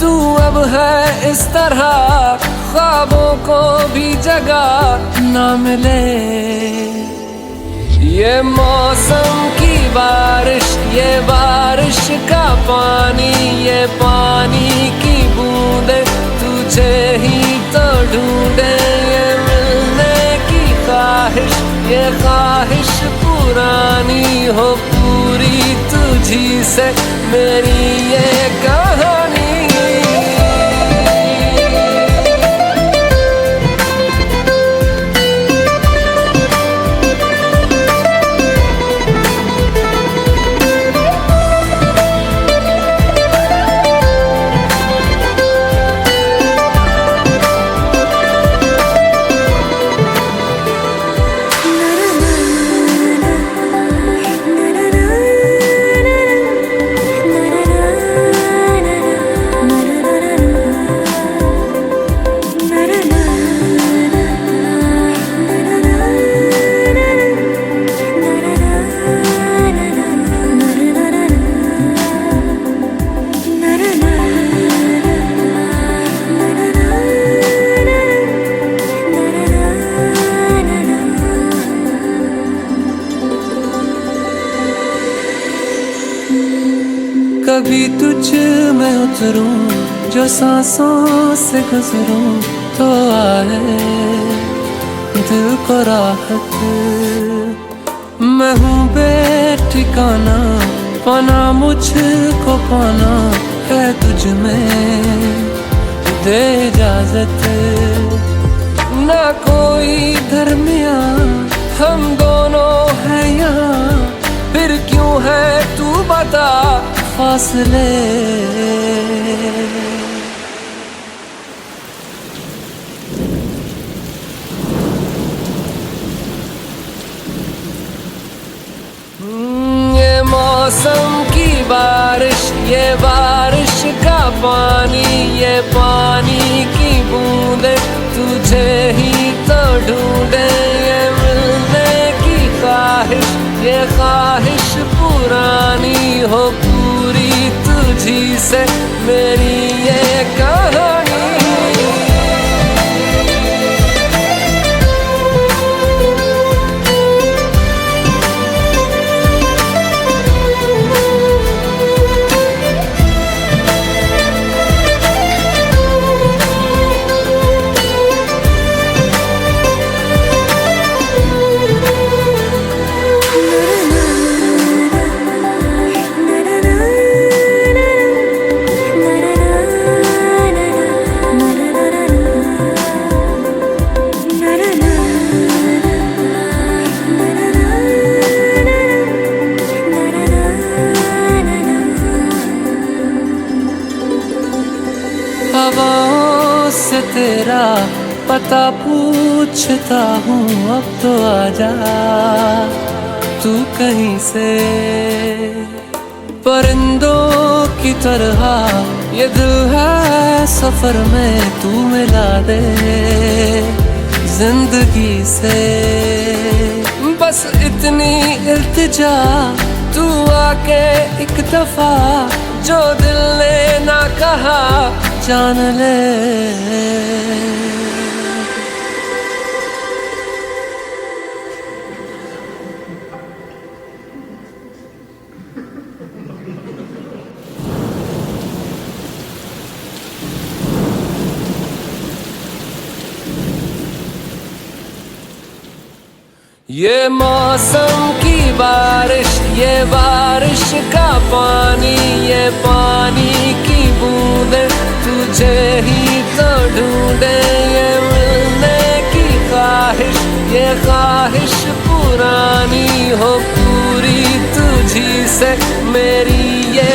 तू अब है इस तरह, ख्वाबों को भी जगह ना मिले। ये मौसम की बारिश, ये बारिश का पानी, ये पानी की बूंदे तुझे ही तो ढूंढे। ये मिलने की ख्वाहिश, ये ख्वाहिश पुरानी हो पूरी तुझी से मेरी ये कहानी। कभी तुझ में उतरूं, जो सांसों से गुजरूं, तो आए दिल को राहत। मैं हूँ बेठिकाना, पाना मुझको पाना है तुझ में, दे इजाजत। ना कोई दरमिया, हम दोनों हैं यहाँ, फिर क्यों है तू बता फासले। ये मौसम की बारिश, ये बारिश का पानी, ये पानी की बूंदे तुझे ही तो ढूंढे। ये मिलने की ख्वाहिश, ये ख्वाहिश पुरानी हो पूरी तुझी से मेरी ये कहानी। हवाओं से तेरा पता पूछता हूँ, अब तो आजा तू कहीं से। परिंदों की तरह ये दिल है सफर में, तू मिला दे जिंदगी से। बस इतनी इल्तिजा, तू आके एक दफा जो दिल ने ना कहा जान ले। ये मौसम की बारिश, ये बारिश का पानी, ये पानी की बूंदे तुझे ही तो ढूंढे। ये मिलने की ख्वाहिश, ये ख्वाहिश पुरानी हो पूरी तुझी से मेरी ये